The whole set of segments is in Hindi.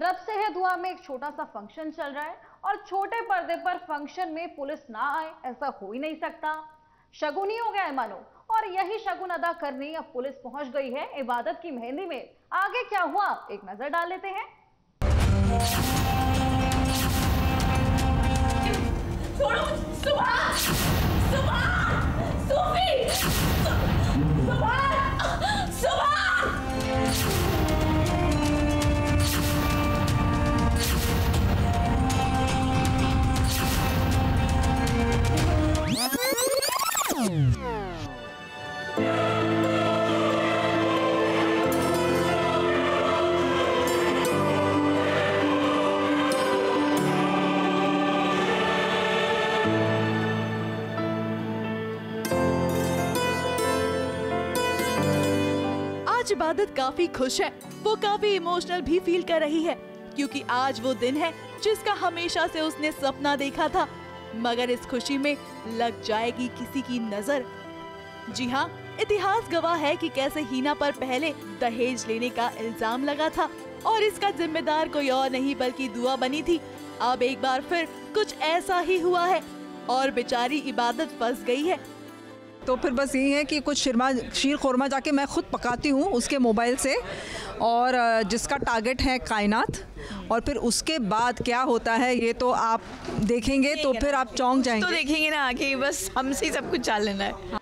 रब से है दुआ में एक छोटा सा फंक्शन चल रहा है और छोटे पर्दे पर फंक्शन में पुलिस ना आए, ऐसा हो ही नहीं सकता। शगुन ही हो गया है मानो, और यही शगुन अदा करने अब पुलिस पहुंच गई है इबादत की मेहंदी में। आगे क्या हुआ, एक नजर डाल लेते हैं। छोड़ो, सुभान, सुभान, सूफी, सुभान, सुभान। आज इबादत काफी खुश है। वो काफी इमोशनल भी फील कर रही है क्योंकि आज वो दिन है जिसका हमेशा से उसने सपना देखा था, मगर इस खुशी में लग जाएगी किसी की नजर। जी हाँ, इतिहास गवाह है कि कैसे हीना पर पहले दहेज लेने का इल्जाम लगा था और इसका जिम्मेदार कोई और नहीं बल्कि दुआ बनी थी। अब एक बार फिर कुछ ऐसा ही हुआ है और बेचारी इबादत फंस गई है। तो फिर बस यही है कि कुछ शीर खोरमा जाके मैं खुद पकाती हूँ उसके मोबाइल से, और जिसका टारगेट है कायनात, और फिर उसके बाद क्या होता है ये तो आप देखेंगे तो फिर आप चौंक जाएंगे। तो देखेंगे ना आगे, बस हमसे ही सब कुछ चाल लेना है।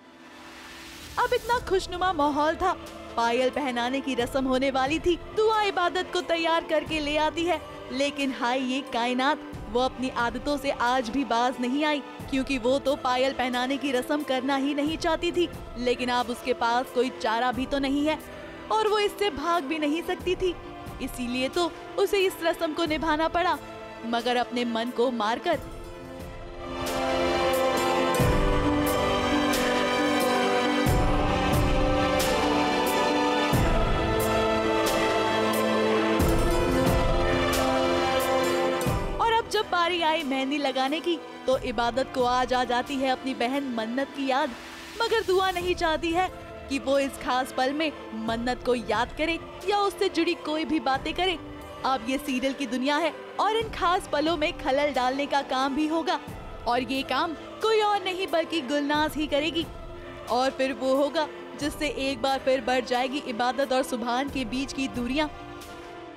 अब इतना खुशनुमा माहौल था, पायल पहनाने की रस्म होने वाली थी, दुआ इबादत को तैयार करके ले आती है, लेकिन हाय ये कायनात, वो अपनी आदतों से आज भी बाज नहीं आई क्योंकि वो तो पायल पहनाने की रस्म करना ही नहीं चाहती थी, लेकिन अब उसके पास कोई चारा भी तो नहीं है और वो इससे भाग भी नहीं सकती थी, इसीलिए तो उसे इस रस्म को निभाना पड़ा, मगर अपने मन को मारकर। जब बारी आई मेहंदी लगाने की तो इबादत को आज आ जाती है अपनी बहन मन्नत की याद, मगर दुआ नहीं चाहती है कि वो इस खास पल में मन्नत को याद करे या उससे जुड़ी कोई भी बातें करे। अब ये सीरियल की दुनिया है और इन खास पलों में खलल डालने का काम भी होगा, और ये काम कोई और नहीं बल्कि गुलनाज ही करेगी, और फिर वो होगा जिससे एक बार फिर बढ़ जाएगी इबादत और सुभान के बीच की दूरियां।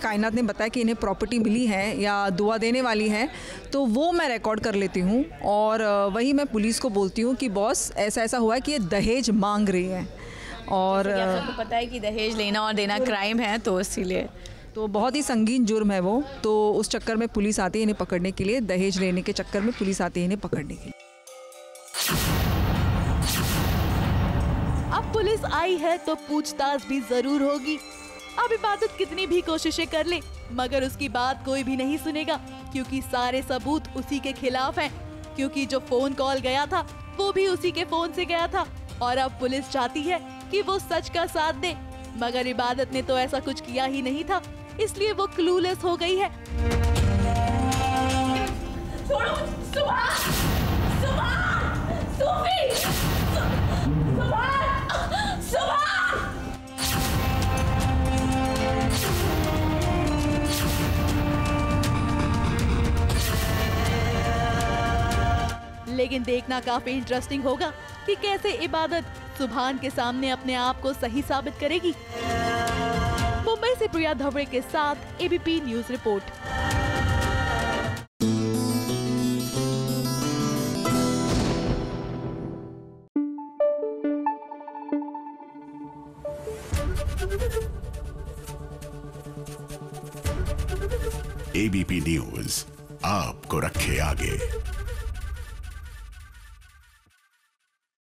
कायनात ने बताया कि इन्हें प्रॉपर्टी मिली है या दुआ देने वाली है, तो वो मैं रिकॉर्ड कर लेती हूँ और वही मैं पुलिस को बोलती हूँ कि बॉस ऐसा ऐसा हुआ है कि ये दहेज मांग रही है, और आपको पता है कि दहेज लेना और देना क्राइम है, तो इसीलिए तो बहुत ही संगीन जुर्म है वो, तो उस चक्कर में पुलिस आती है इन्हें पकड़ने के लिए, दहेज लेने के चक्कर में पुलिस आती है इन्हें पकड़ने के लिए। अब पुलिस आई है तो पूछताछ भी जरूर होगी। अब इबादत कितनी भी कोशिशें कर ले मगर उसकी बात कोई भी नहीं सुनेगा क्योंकि सारे सबूत उसी के खिलाफ हैं, क्योंकि जो फोन कॉल गया था वो भी उसी के फोन से गया था, और अब पुलिस चाहती है कि वो सच का साथ दे, मगर इबादत ने तो ऐसा कुछ किया ही नहीं था, इसलिए वो क्लूलेस हो गई है। छोड़ो, सुभान, सुभान, सूफी, सुभान, सुभान। लेकिन देखना काफी इंटरेस्टिंग होगा कि कैसे इबादत सुभान के सामने अपने आप को सही साबित करेगी। मुंबई से प्रिया धवड़े के साथ ABP news report. ABP news आपको रखे आगे।